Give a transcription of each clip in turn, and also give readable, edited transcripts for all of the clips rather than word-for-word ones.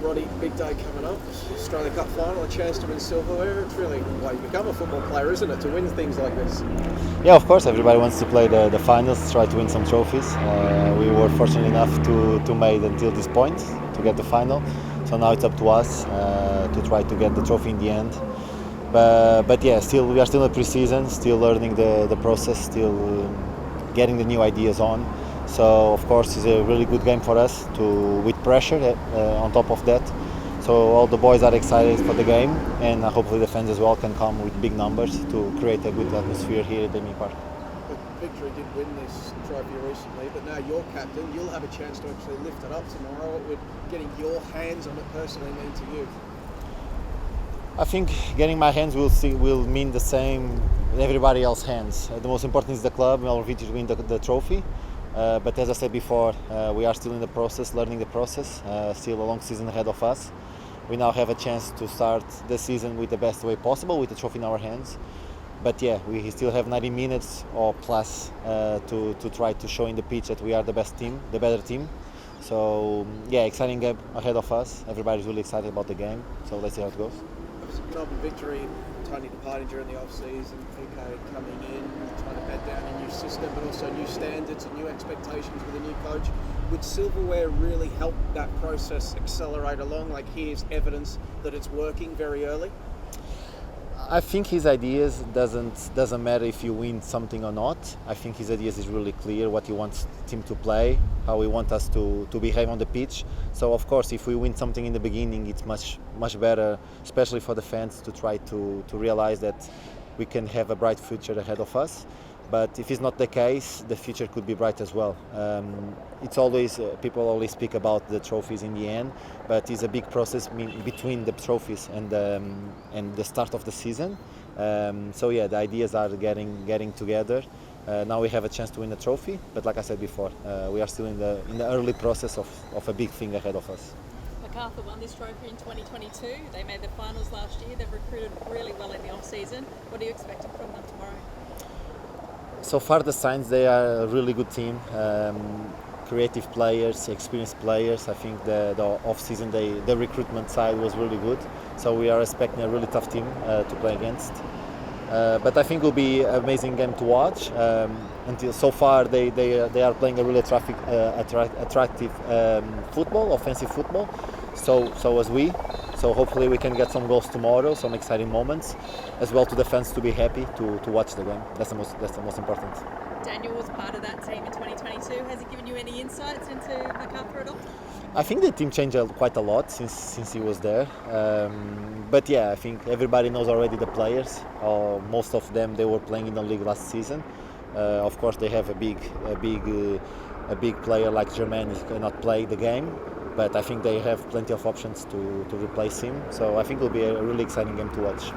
Roddy, big day coming up. Australia Cup final, a chance to win silverware. It's really why you become a football player, isn't it? To win things like this. Yeah, of course, everybody wants to play the finals, try to win some trophies. We were fortunate enough to make it until this point, to get the final. So now it's up to us to try to get the trophy in the end. But yeah, we are still in the pre-season, still learning the process, still getting the new ideas on. So of course it's a really good game for us with pressure on top of that. So all the boys are excited for the game, and hopefully the fans as well can come with big numbers to create a good atmosphere here at Amy Park. Victory did win this trophy recently, but now you're captain. You'll have a chance to actually lift it up tomorrow. What would getting your hands on it personally mean to you? I think getting my hands will mean the same in everybody else's hands. The most important is the club. Melbourne Victory to win the trophy. But as I said before, we are still in the process, learning the process. Still a long season ahead of us. We now have a chance to start the season with the best way possible, with the trophy in our hands. But yeah, we still have 90 minutes or plus to try to show in the pitch that we are the best team, the better team. So yeah, exciting game ahead of us. Everybody's really excited about the game. So let's see how it goes. Melbourne Victory, Tony departing during the off-season, PK coming in, trying to bed down a new system, but also new standards and new expectations with a new coach. Would silverware really help that process accelerate along? Like, here's evidence that it's working very early? I think his ideas doesn't matter if you win something or not. I think his ideas is really clear what he wants team to play, how he wants us to behave on the pitch. So of course, if we win something in the beginning, it's much better, especially for the fans, to try to realize that we can have a bright future ahead of us. But if it's not the case, the future could be bright as well. It's always people always speak about the trophies in the end, but it's a big process between the trophies and the start of the season. So yeah, the ideas are getting together. Now we have a chance to win a trophy, but like I said before, we are still in the early process of a big thing ahead of us. Macarthur won this trophy in 2022. They made the finals last year. They've recruited really well in the off-season. What are you expecting from them tomorrow? So far the signs, they are a really good team, creative players, experienced players. I think the off-season, the recruitment side was really good. So we are expecting a really tough team to play against. But I think it will be an amazing game to watch. Until so far they are playing a really attractive football, offensive football. So as we. So hopefully we can get some goals tomorrow, some exciting moments, as well to the fans to be happy to watch the game. That's the most important. Daniel was part of that team in 2022. Has he given you any insights into Macarthur at all? I think the team changed quite a lot since he was there. But yeah, I think everybody knows already the players. Most of them, they were playing in the league last season. Of course, they have a big player like Jermaine who cannot play the game. But I think they have plenty of options to replace him. So I think it'll be a really exciting game to watch.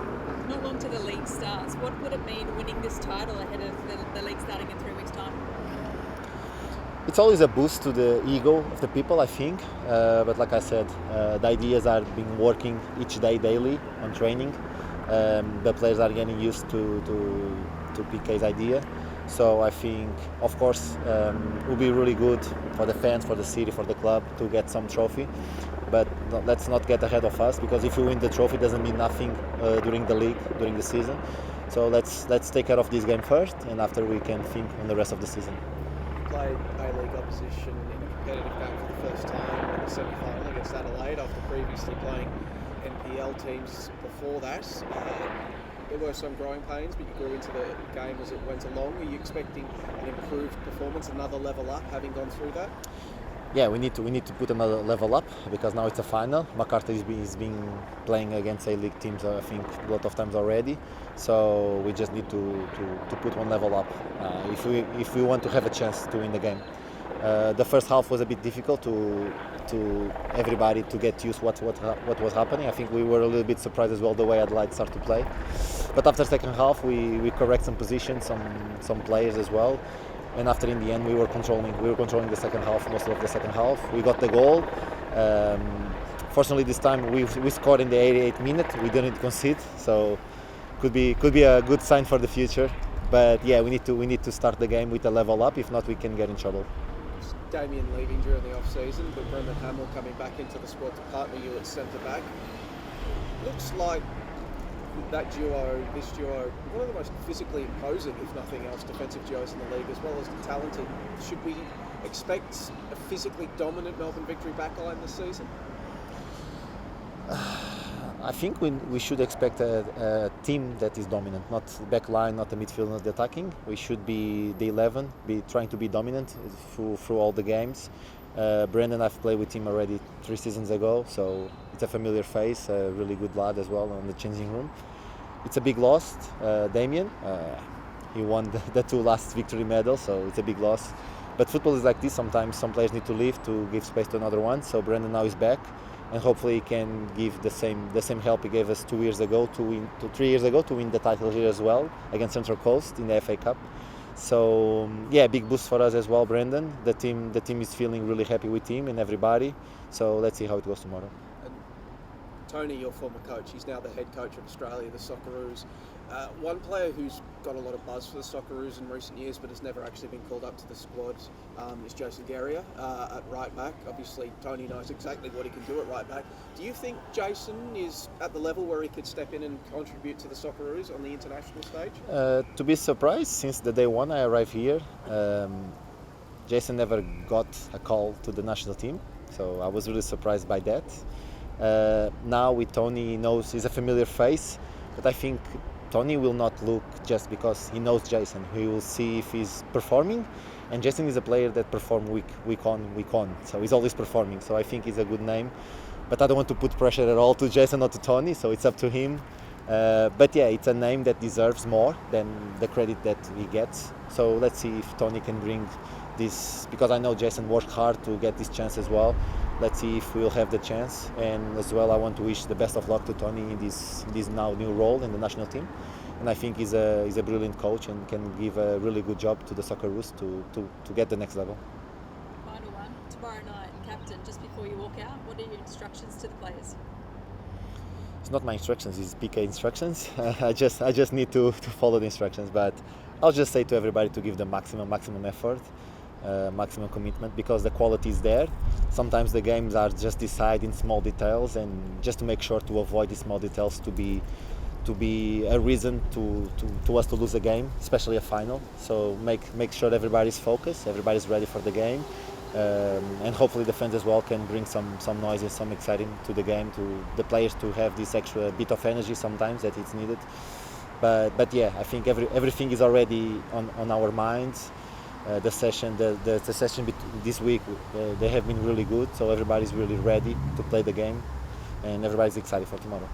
Not long to the league starts. What would it mean winning this title ahead of the league starting in 3 weeks' time? It's always a boost to the ego of the people, I think. But like I said, the ideas are being working each day, daily, on training. The players are getting used to PK's idea. So I think, of course, it will be really good for the fans, for the city, for the club to get some trophy. But let's not get ahead of us, because if we win the trophy, it doesn't mean nothing during the league, during the season. So let's take care of this game first, and after we can think on the rest of the season. Played A-League opposition in a competitive game for the first time in the semi-final against Adelaide after previously playing NPL teams before that. There were some growing pains, but you grew into the game as it went along. Are you expecting an improved performance, another level up, having gone through that? Yeah, we need to put another level up, because now it's a final. Macarthur is been playing against A-League teams, I think, a lot of times already. So we just need to put one level up if we want to have a chance to win the game. The first half was a bit difficult to everybody to get used what was happening. I think we were a little bit surprised as well the way Adelaide started to play. But after second half, we correct some positions, some players as well. And after, in the end, we were controlling the second half, most of the second half. We got the goal. Fortunately, this time we scored in the 88th minute. We didn't concede, so could be a good sign for the future. But yeah, we need to start the game with a level up. If not, we can get in trouble. Damien leaving during the off-season, but Brendan Hamill coming back into the squad to partner you at centre-back. Looks like this duo, one of the most physically imposing, if nothing else, defensive duos in the league, as well as talented. Should we expect a physically dominant Melbourne Victory backline this season? I think we should expect a team that is dominant, not the back line, not the midfield, not the attacking. We should be the 11, be trying to be dominant through all the games. Brendan, I've played with him already 3 seasons ago, so it's a familiar face, a really good lad as well on the changing room. It's a big loss, Damien. He won the 2 last victory medals, so it's a big loss. But football is like this, sometimes some players need to leave to give space to another one, so Brendan now is back. And hopefully he can give the same help he gave us 3 years ago to win the title here as well against Central Coast in the FA Cup. So yeah, big boost for us as well, Brendan. The team is feeling really happy with him and everybody. So let's see how it goes tomorrow. And Tony, your former coach, he's now the head coach of Australia, the Socceroos. One player who's got a lot of buzz for the Socceroos in recent years, but has never actually been called up to the squad, is Jason Guerrier at right back. Obviously, Tony knows exactly what he can do at right back. Do you think Jason is at the level where he could step in and contribute to the Socceroos on the international stage? To be surprised, since the day one I arrived here, Jason never got a call to the national team, so I was really surprised by that. Now with Tony, he knows he's a familiar face, but I think Tony will not look just because he knows Jason. He will see if he's performing, and Jason is a player that performs week on, so he's always performing. So I think he's a good name, but I don't want to put pressure at all to Jason or to Tony, so it's up to him. But yeah, it's a name that deserves more than the credit that he gets. So let's see if Tony can bring this, because I know Jason worked hard to get this chance as well. Let's see if we'll have the chance, and as well I want to wish the best of luck to Tony in this now new role in the national team. And I think he's a brilliant coach and can give a really good job to the Socceroos to get the next level. Final one, tomorrow night, captain, just before you walk out, what are your instructions to the players? It's not my instructions, it's PK instructions. I just need to follow the instructions, but I'll just say to everybody to give the maximum effort, maximum commitment, because the quality is there. Sometimes the games are just decided in small details, and just to make sure to avoid these small details to be a reason to us to lose a game, especially a final. So make sure everybody's focused, everybody's ready for the game, and hopefully the fans as well can bring some noise and some exciting to the game, to the players to have this extra bit of energy sometimes that it's needed. But yeah, I think everything is already on our minds. The session this week, they have been really good, so everybody's really ready to play the game, and everybody's excited for tomorrow.